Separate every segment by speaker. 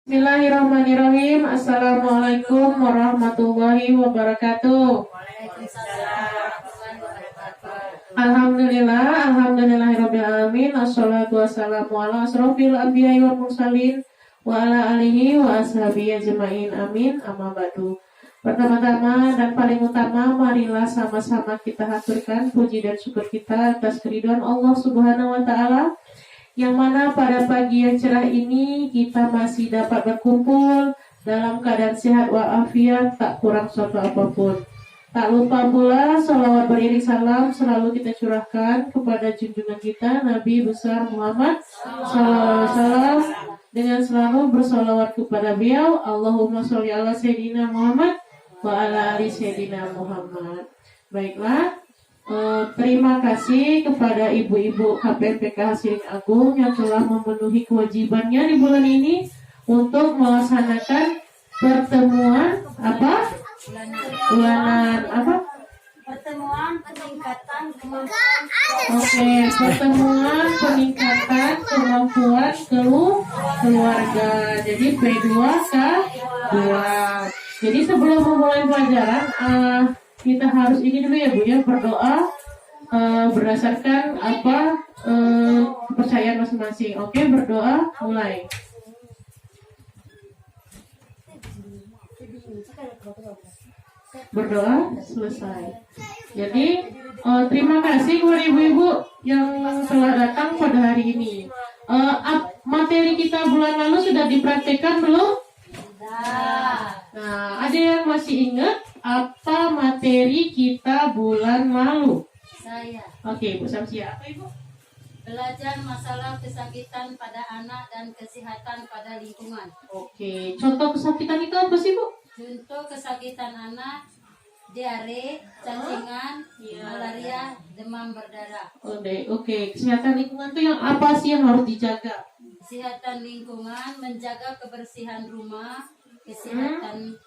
Speaker 1: Bismillahirrahmanirrahim. Assalamualaikum warahmatullahi wabarakatuh. Alhamdulillahirabbil alamin. Wassalatu wassalamu ala asrofil anbiya'i wal mursalin wa ala alihi wa ashabihi ajmain. Amin. Amma ba'du. Pertama-tama dan paling utama, marilah sama-sama kita haturkan puji dan syukur kita atas keridhaan Allah Subhanahu wa taala, yang mana pada pagi yang cerah ini kita masih dapat berkumpul dalam keadaan sehat walafiat, tak kurang suatu apapun. Tak lupa pula sholawat beriring salam selalu kita curahkan kepada junjungan kita Nabi besar Muhammad SAW, dengan selalu bersolawat kepada beliau. Allahumma sholli ala Sayyidina Muhammad wa ala ali Sayyidina Muhammad. Baiklah, terima kasih kepada ibu-ibu KPMPK Siring Agung yang telah memenuhi kewajibannya di bulan ini untuk melaksanakan pertemuan
Speaker 2: pertemuan peningkatan kemampuan.
Speaker 1: Pertemuan peningkatan kemampuan keluarga. Jadi P2K2. Jadi sebelum memulai pelajaran, kita harus ini dulu ya Bu ya, berdoa berdasarkan kepercayaan masing-masing. Oke, berdoa mulai. Berdoa selesai. Jadi terima kasih kepada ibu-ibu yang telah datang pada hari ini. Materi kita bulan lalu sudah dipraktekkan belum? Nah, ada yang masih ingat apa materi kita bulan lalu?
Speaker 2: Saya.
Speaker 1: Oke, Bu Samsia. Apa Ibu?
Speaker 2: Belajar masalah kesakitan pada anak dan kesehatan pada lingkungan.
Speaker 1: Oke, contoh kesakitan itu apa sih Bu?
Speaker 2: Contoh kesakitan anak: diare, cacingan, malaria, demam berdarah.
Speaker 1: Oke, kesehatan lingkungan itu yang apa sih yang harus dijaga?
Speaker 2: Kesehatan lingkungan, menjaga kebersihan rumah, kesehatan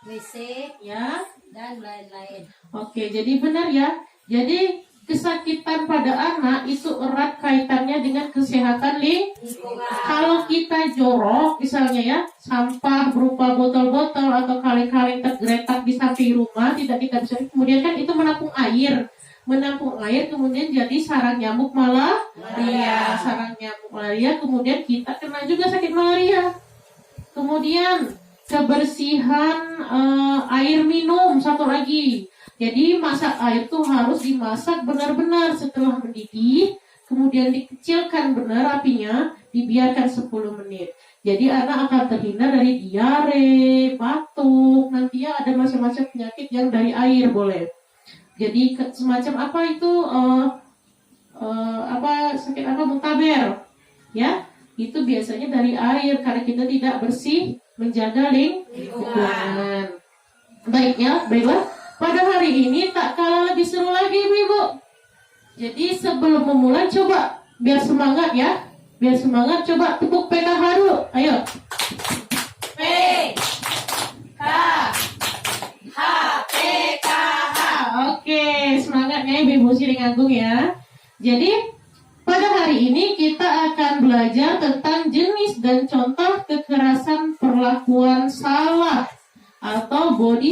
Speaker 2: WC,
Speaker 1: Ya.
Speaker 2: dan lain-lain.
Speaker 1: Oke, jadi benar ya. Jadi kesakitan pada anak itu erat kaitannya dengan kesehatan
Speaker 2: Lingkungan.
Speaker 1: Kalau kita jorok misalnya ya, sampah berupa botol-botol atau kaleng-kaleng tergeletak di samping rumah, tidak kita bisa, kemudian kan itu menampung air kemudian jadi sarang nyamuk malaria. Kemudian kita kena juga sakit malaria. Kemudian kebersihan air minum satu lagi. Jadi masak air tuh harus dimasak benar-benar setelah mendidih, kemudian dikecilkan benar apinya, dibiarkan 10 menit. Jadi anak akan terhindar dari diare, batuk, nanti ya ada macam-macam penyakit yang dari air boleh. Jadi semacam apa itu sakit muntaber, ya itu biasanya dari air karena kita tidak bersih menjaga lingkungan. Baiklah. Pada hari ini tak kalah lebih seru lagi Ibu. Jadi sebelum memulai coba biar semangat ya. Coba tepuk PKH dulu. Ayo. P K H P K H. Oke, semangatnya Ibu Siring Agung ya. Jadi pada hari ini kita akan belajar tentang jenis dan contoh kekerasan perlakuan salah atau body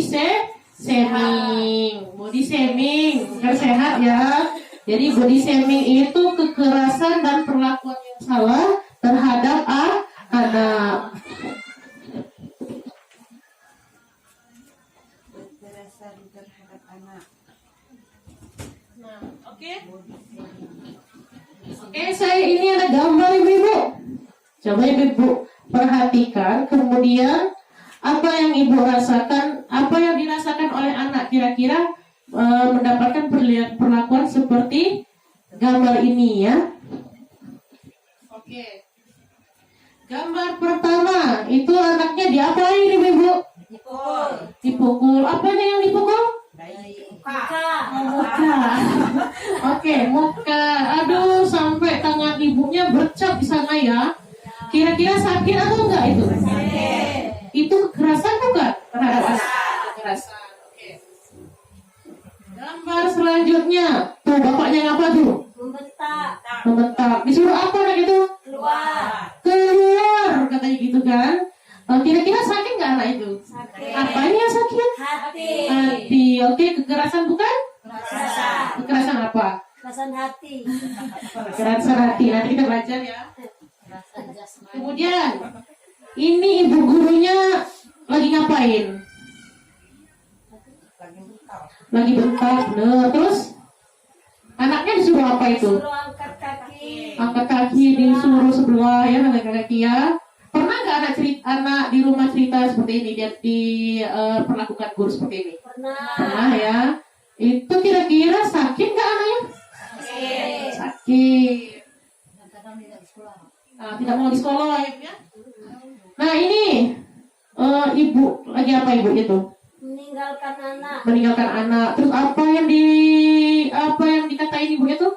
Speaker 1: shaming, bukan sehat ya. Jadi body shaming itu kekerasan dan perlakuan yang salah terhadap anak. Nah, oke, saya ini ada gambar Ibu. Coba Ibu perhatikan, kemudian apa yang Ibu rasakan, apa yang dirasakan oleh anak kira-kira mendapatkan perlakuan seperti gambar ini ya. Oke. Gambar pertama itu anaknya diapain Ibu? Dipukul. Apanya yang dipukul? Muka. Oke, muka. Aduh, sampai tangan ibunya bercak di sana ya. Kira-kira sakit atau enggak itu? Itu kekerasan bukan? Terhadap anak. Kekerasan. Oke. Gambar selanjutnya. Tuh, bapaknya ngapa tuh? Membentak. Disuruh apa anak itu?
Speaker 2: Keluar.
Speaker 1: Keluar, katanya gitu kan. Kira-kira sakit nggak anak itu?
Speaker 2: Sakit.
Speaker 1: Apanya yang sakit?
Speaker 2: Hati.
Speaker 1: Hati. Oke, kekerasan bukan?
Speaker 2: Kekerasan.
Speaker 1: Kekerasan apa?
Speaker 2: Kekerasan hati.
Speaker 1: Kekerasan hati. Nanti kita belajar ya.
Speaker 2: Kekerasan jasmani.
Speaker 1: Kemudian, ini ibu gurunya lagi ngapain? Lagi bentak. Nah, terus anaknya disuruh apa itu?
Speaker 2: Suruh angkat kaki.
Speaker 1: Angkat kaki, disuruh sebelah ya, angkat kaki ya. Pernah nggak anak di rumah cerita seperti ini, dia diperlakukan guru seperti ini?
Speaker 2: Pernah.
Speaker 1: Pernah ya. Itu kira-kira sakit nggak anaknya?
Speaker 2: Sakit.
Speaker 1: Sakit.
Speaker 2: Kadang-kadang tidak di sekolah.
Speaker 1: Nah, tidak mau di sekolah ya. Nah ini ibu lagi apa ibu itu?
Speaker 2: Meninggalkan anak.
Speaker 1: Meninggalkan anak. Terus apa yang dikatain ibu itu?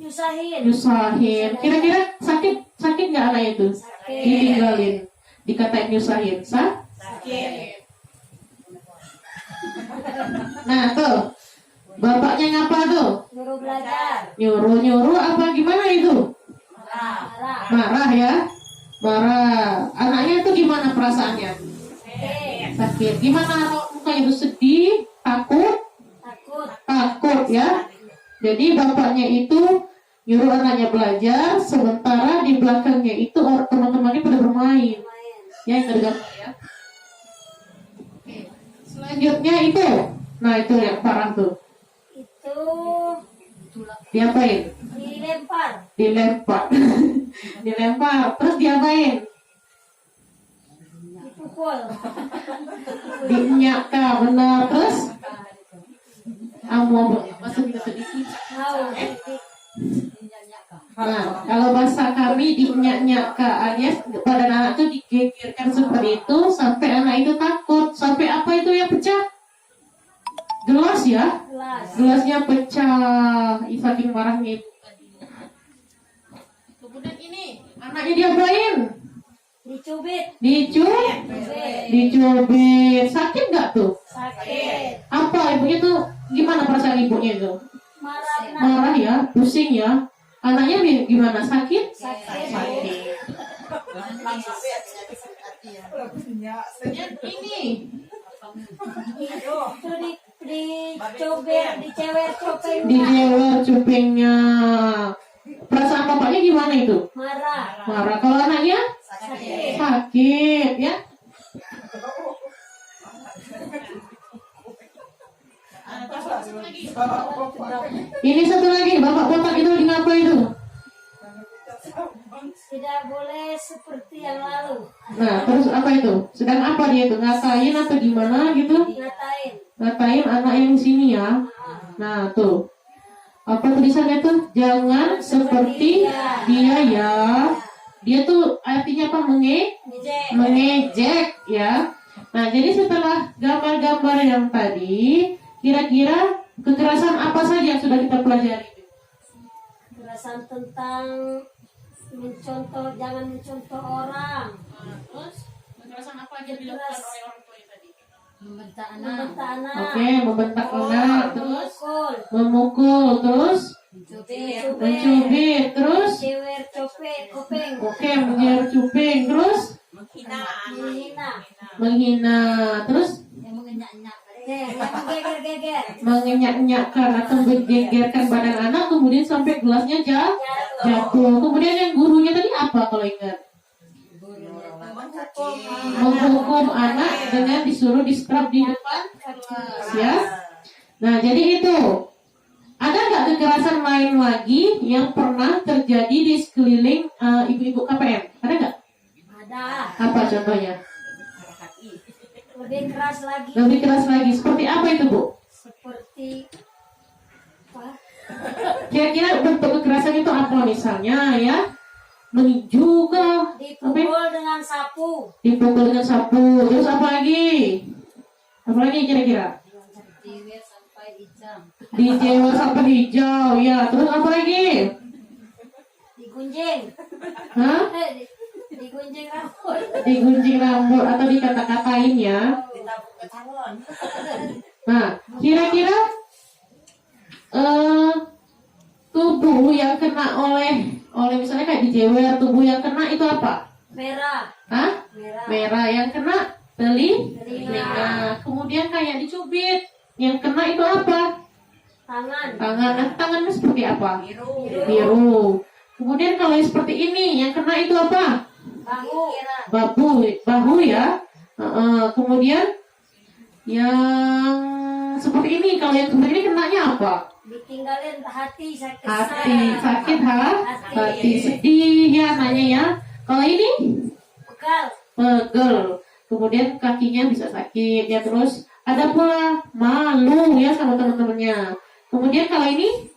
Speaker 2: Nyusahin.
Speaker 1: Nyusahin. Kira-kira sakit nggak anak itu?
Speaker 2: Sakit.
Speaker 1: Ditinggalin, dikatain nyusahin.
Speaker 2: Sakit.
Speaker 1: Nah tuh, bapaknya ngapa tuh?
Speaker 2: Nyuruh belajar.
Speaker 1: Nyuruh apa gimana itu?
Speaker 2: Marah.
Speaker 1: Marah ya? Marah. Anaknya itu gimana perasaannya?
Speaker 2: Sakit.
Speaker 1: Sakit. Gimana mukanya itu? Sedih, takut,
Speaker 2: Takut.
Speaker 1: takut ya. Jadi bapaknya itu nyuruh anaknya belajar, sementara di belakangnya itu teman-temannya pada bermain.
Speaker 2: Main.
Speaker 1: Ya, yang tergambar ya. Oke. Selanjutnya itu, nah itu yang parah tuh.
Speaker 2: Itu
Speaker 1: Diapain?
Speaker 2: dilempar.
Speaker 1: Dilempar. Dilempar. Terus diapain?
Speaker 2: Dipukul.
Speaker 1: Dinyaka, benar. Terus amu masuk kita sedikit.
Speaker 2: Mau.
Speaker 1: Nah, kalau bahasa kami dinyak-nyaka alias pada anak itu digegerkan seperti itu sampai anak itu takut. Sampai apa itu yang pecah? Gelas ya?
Speaker 2: Kelas.
Speaker 1: Gelasnya pecah. Saking marahnya ibu. Kemudian ini anaknya diapain?
Speaker 2: Dicubit.
Speaker 1: Dicubit. Sakit nggak tuh?
Speaker 2: Sakit.
Speaker 1: Apa ibunya tuh? Gimana perasaan ibunya itu?
Speaker 2: Marah.
Speaker 1: Marah ya, pusing ya. Anaknya gimana? Sakit?
Speaker 2: Sakit.
Speaker 1: Kemudian ini
Speaker 2: Itu dicubit, dicewer copeng.
Speaker 1: dijewer cupingnya. Perasaan bapaknya gimana itu?
Speaker 2: Marah.
Speaker 1: Marah. Kalau anaknya
Speaker 2: Sakit.
Speaker 1: sakit ya. Ini satu lagi, bapak-bapak itu lagi ngapa itu?
Speaker 2: Tidak boleh seperti yang lalu.
Speaker 1: Nah, terus apa itu? Sedang apa dia itu? Ngatain atau gimana gitu?
Speaker 2: Ngatain.
Speaker 1: Ngatain anak yang sini ya. Nah, tuh. Apa tulisannya tuh? Jangan seperti dia ya. Dia tuh artinya apa?
Speaker 2: Ngejek.
Speaker 1: Mengejek ya. Nah, jadi setelah gambar-gambar yang tadi, kira-kira kekerasan apa saja yang sudah kita pelajari?
Speaker 2: Kekerasan tentang jangan mencontoh orang.
Speaker 1: Terus kekerasan apa aja dilakukan oleh orang tua tadi?
Speaker 2: Membentak anak.
Speaker 1: Oke, membentak anak, terus
Speaker 2: Memukul.
Speaker 1: memukul, terus
Speaker 2: Mencubit.
Speaker 1: mencubit, terus
Speaker 2: Cewer kopeng.
Speaker 1: oke, menjewer cuping, terus
Speaker 2: Menghina.
Speaker 1: terus
Speaker 2: Yang menggeger-geger.
Speaker 1: mengenyak-nyakkan atau menggegerkan badan anak, kemudian sampai gelasnya jatuh. Kemudian yang gurunya tadi apa kalau ingat? Menghukum anak dengan disuruh di scrub di depan kelas ya. Nah, jadi itu. Ada nggak kekerasan lain lagi yang pernah terjadi di sekeliling ibu-ibu KPM? Ada nggak?
Speaker 2: Ada.
Speaker 1: Apa contohnya?
Speaker 2: Lebih keras lagi.
Speaker 1: Lebih keras lagi. Seperti apa itu, Bu?
Speaker 2: Seperti apa?
Speaker 1: Kira-kira bentuk kekerasan itu apa misalnya ya? Meninju kah?
Speaker 2: Dipukul dengan sapu.
Speaker 1: Dipukul dengan sapu. Terus apa lagi? Apa lagi kira-kira?
Speaker 2: Dijewer sampai hijau.
Speaker 1: Dijewer sampai hijau. Ya. Terus apa lagi?
Speaker 2: Digunjing.
Speaker 1: Hah?
Speaker 2: Digunjing rambut.
Speaker 1: Digunjing rambut atau dikata-katain ya. Nah, kira-kira tubuh yang kena oleh misalnya kayak dijewer, tubuh yang kena itu apa?
Speaker 2: Merah.
Speaker 1: Hah? merah. Yang kena telinga. Kemudian kayak dicubit. Yang kena itu apa? Tangan. Nah, tangannya seperti apa? Biru. Kemudian kalau yang seperti ini, yang kena itu apa? Bahu ya. Kemudian yang seperti ini, kalau yang seperti ini kenanya apa?
Speaker 2: Ditinggalin hati sakit.
Speaker 1: Hati, hati sedih ya nanya ya. Kalau ini pegel. Kemudian kakinya bisa sakit ya, terus ada pula malu ya sama teman-temannya. Kemudian kalau ini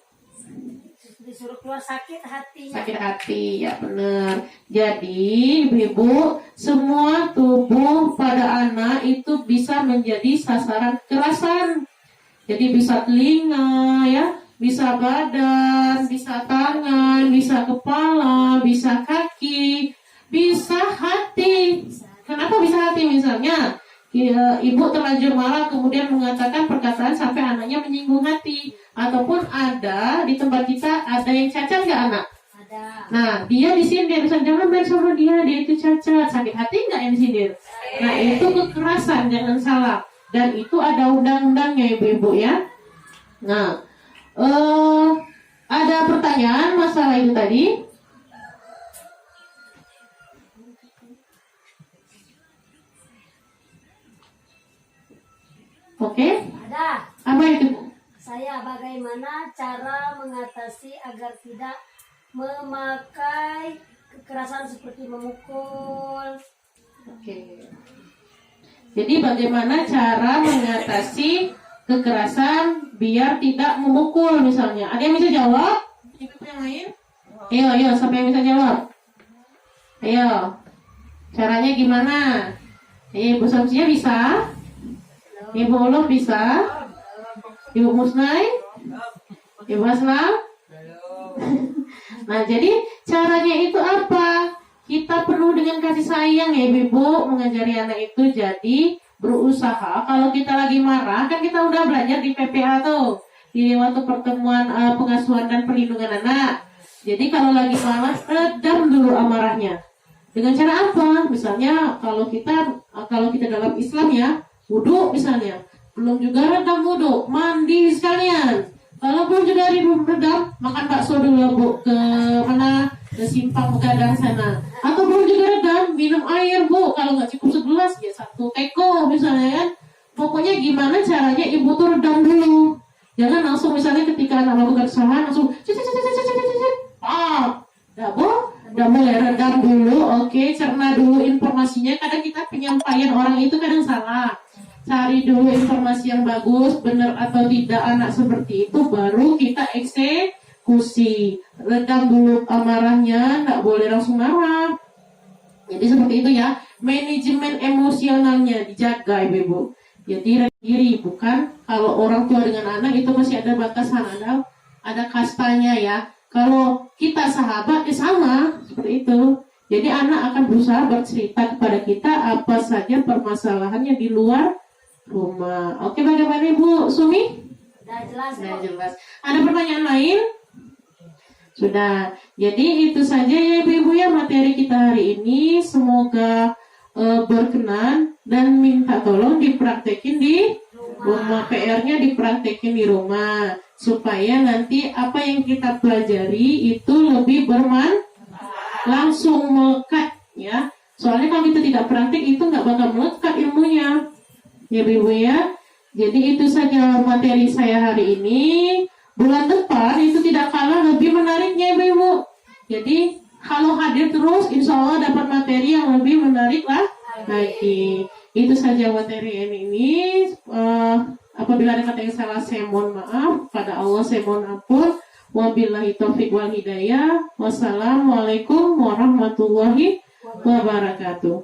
Speaker 2: disuruh keluar sakit hatinya.
Speaker 1: Sakit hati ya, benar. Jadi ibu-ibu, semua tubuh pada anak itu bisa menjadi sasaran kekerasan. Jadi bisa telinga ya, bisa badan, bisa tangan, bisa kepala, bisa kaki, bisa hati. Kenapa bisa hati? Misalnya ibu terlanjur marah kemudian mengatakan perkataan sampai anaknya menyinggung hati, ataupun ada di tempat kita ada yang cacat nggak anak?
Speaker 2: Ada.
Speaker 1: Nah dia disindir, jangan main sama dia itu cacat, sakit hati nggak yang disindir? Nah itu kekerasan, jangan salah, dan itu ada undang-undangnya ibu-ibu ya. Nah ada pertanyaan masalah itu tadi? Oke?
Speaker 2: Ada.
Speaker 1: Apa itu?
Speaker 2: Saya bagaimana cara mengatasi agar tidak memakai kekerasan seperti memukul.
Speaker 1: Oke. Jadi bagaimana cara mengatasi kekerasan biar tidak memukul misalnya? Ada yang bisa jawab? Ibu yang lain? Ayo, siapa yang bisa jawab? Ayo. Caranya gimana? Ibu Samsia bisa? Ibu Ulum bisa? Ibu Musnai? Ibu Aslam? Nah, jadi caranya itu apa? Kita penuh dengan kasih sayang ya ibu mengajari anak itu. Jadi berusaha kalau kita lagi marah, kan kita udah belajar di PPA tuh, di waktu pertemuan pengasuhan dan perlindungan anak. Jadi kalau lagi marah, redam dulu amarahnya. Dengan cara apa? Misalnya kalau kita dalam Islam ya, wudhu misalnya, belum juga redam wudhu, mandi sekalian. Kalau belum juga redam, makan bakso dulu bu, ke mana? Ke simpang Gadang sana. Atau belum juga redam, minum air bu. Kalau nggak cukup 11 ya 1 teko misalnya kan. Pokoknya gimana caranya ibu tuh redam dulu. Jangan langsung misalnya ketika anak melakukan kesalahan langsung udah mulai redam dulu, oke, cerna dulu informasinya. Kadang kita penyampaian orang itu kadang salah. Cari dulu informasi yang bagus, benar atau tidak anak seperti itu, baru kita eksekusi. Redam dulu amarahnya, nggak boleh langsung marah. Jadi seperti itu ya, manajemen emosionalnya dijaga ibu-ibu. Jadi diri, bukan kalau orang tua dengan anak itu masih ada batasan, ada kastanya ya. Kalau kita sahabat ya sama seperti itu. Jadi anak akan berusaha bercerita kepada kita apa saja permasalahannya di luar rumah. Oke, bagaimana Ibu Sumi? Sudah jelas. Ada pertanyaan lain? Sudah. Jadi itu saja ya Ibu-ibu ya materi kita hari ini. Semoga berkenan dan minta tolong dipraktekin di rumah. PR-nya dipraktekin di rumah supaya nanti apa yang kita pelajari itu lebih langsung melekat ya. Soalnya kalau kita tidak praktek itu nggak bakal melekat ilmunya ya Ibu ya. Jadi itu saja materi saya hari ini. Bulan depan itu tidak kalah lebih menariknya Ibu. Jadi kalau hadir terus insya Allah dapat materi yang lebih menarik lah lagi. Itu saja materi ini. Apabila ada kata yang salah saya mohon maaf, pada Allah saya mohon ampun. Wabillahi taufiq wal hidayah. Wassalamualaikum warahmatullahi wabarakatuh.